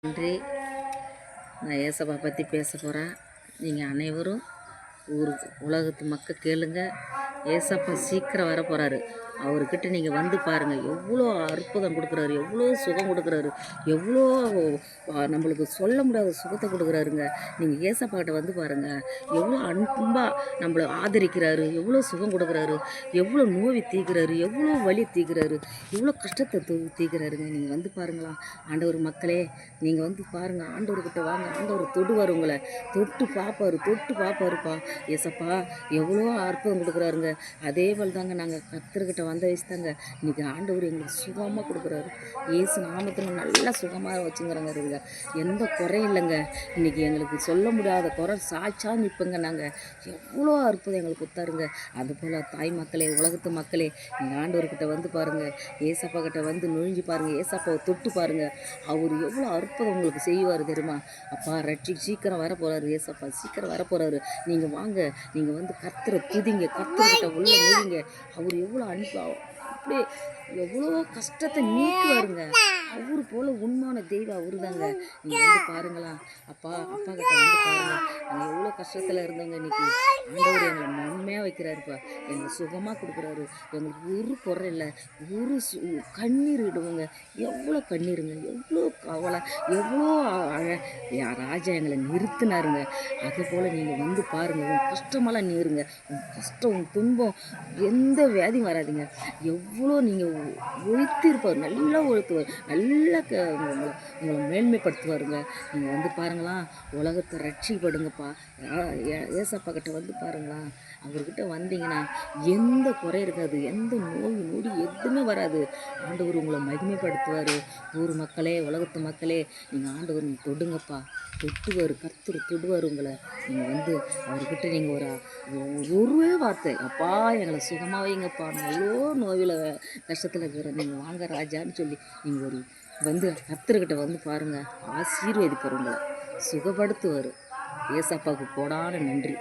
நன்றி. நான் ஏசப்பா பற்றி பேச போகிறேன். நீங்கள் அனைவரும் உலகத்து மக்கள் கேளுங்க. ஏசப்பா சீக்கிரம் வர போகிறாரு. அவர்கிட்ட நீங்கள் வந்து பாருங்கள். எவ்வளோ அற்புதம் கொடுக்குறாரு, எவ்வளோ சுகம் கொடுக்குறாரு, எவ்வளோ நம்மளுக்கு சொல்ல முடியாத சுகத்தை கொடுக்குறாருங்க. நீங்கள் ஏசப்பாக்கிட்ட வந்து பாருங்கள். எவ்வளோ அன்பாக நம்மளை ஆதரிக்கிறாரு, எவ்வளோ சுகம் கொடுக்குறாரு, எவ்வளோ நோய் தீர்க்கிறாரு, எவ்வளோ வலி தீர்க்கிறாரு, எவ்வளோ கஷ்டத்தை தீர்க்கிறாருங்க. நீங்கள் வந்து பாருங்களா ஆண்டவர் மக்களே. நீங்கள் வந்து பாருங்கள். ஆண்டவர்கிட்ட வாங்க. ஆண்டவர் தொடுவார், உங்களை தொட்டு பார்ப்பாருப்பா. ஏசப்பா எவ்வளோ அற்புதம் கொடுக்குறாருங்க. அதே போல் தாங்க நாங்கள் கர்த்தர்கிட்ட வந்த வயசு தாங்க இன்றைக்கி ஆண்டவர் எங்களுக்கு சுகமாக கொடுக்குறாரு. ஏசு நாமத்தில் நல்லா சுகமாக வச்சுங்கிறங்க இருக்குங்க. எந்த குறையும் இல்லைங்க. இன்றைக்கி எங்களுக்கு சொல்ல முடியாத குறை சாய்ச்சா நிற்பங்க. நாங்கள் எவ்வளோ அற்புதம் எங்களுக்கு கொடுத்தாருங்க. அதுபோல் தாய் மக்களே, உலகத்து மக்களே, நீங்கள் ஆண்டவர்கிட்ட வந்து பாருங்கள். ஏசப்பா கிட்ட வந்து நுழைஞ்சு பாருங்கள். ஏசப்பாவை தொட்டு பாருங்கள். அவர் எவ்வளோ அற்புதம் உங்களுக்கு செய்வார் தெரியுமா? அப்பா சீக்கிரம் வர போகிறாரு. ஏசப்பா சீக்கிரம் வர போகிறாரு. நீங்கள் வாங்க. நீங்கள் வந்து கர்த்தரை துதிங்க. கர்த்தர்கிட்ட உள்ள நுழைங்க. அவர் எவ்வளோ அன்பா அப்படியே எவ்வளோ கஷ்டத்தை நீக்குவாருங்க. அவரு போல் உண்மையான தெய்வம் அவரு தாங்க. நீங்கள் வந்து பாருங்களா. அப்பா கிட்ட வந்து பாருங்கள். நாங்கள் எவ்வளோ கஷ்டத்தில் இருந்தோங்க. இன்றைக்கி ஆண்டவர் எங்களை நன்மையாக வைக்கிறாருப்பா. எங்களை சுகமாக கொடுக்குறாரு. எங்களுக்கு ஒரு குறை இல்லை, ஒரு கண்ணீர் விடுவோங்க. எவ்வளோ கண்ணீருங்க, எவ்வளோ கவலை, எவ்வளோ ராஜா எங்களை நிறுத்தினாருங்க. அதுபோல் நீங்கள் வந்து பாருங்கள். உன் கஷ்டமெல்லாம் நீருங்க. உன் கஷ்டம், உன் துன்பம், எந்த வியாதியும் வராதிங்க. எவ்வளோ நீங்கள் ஒழித்திருப்பார், நல்லா ஒழுத்துவார், நல்லா உங்களை மேன்மைப்படுத்துவாருங்க. நீங்கள் வந்து பாருங்களா. உலகத்தை ரட்சிப்படுங்கப்பா. ஏசப்பா கிட்ட வந்து பாருங்களா. அவர்கிட்ட வந்தீங்கன்னா எந்த குறை இருக்காது, எந்த நோய் நொடி எதுவுமே வராது. ஆண்டவர் உங்களை மகிமைப்படுத்துவார். ஊர் மக்களே, உலகத்து மக்களே, நீங்கள் ஆண்டவர் தொடுங்கப்பா. தொட்டுவார், கர்த்தர் தொடுவார் உங்களை. நீங்கள் வந்து அவர்கிட்ட நீங்கள் ஒரு வார்த்தை, அப்பா எங்களை சுகமாக வைங்கப்பா, நான் எவ்வளோ நோயில் கஷ்டத்தில் இருக்கிறேன், நீங்கள் வாங்க ராஜான்னு சொல்லி நீங்கள் வந்து கர்த்தர்கிட்ட வந்து பாருங்கள். ஆசீர்வதிப்பார், உங்களை சுகப்படுத்துவார். ஏசப்பாவுக்கு கோடான நன்றி.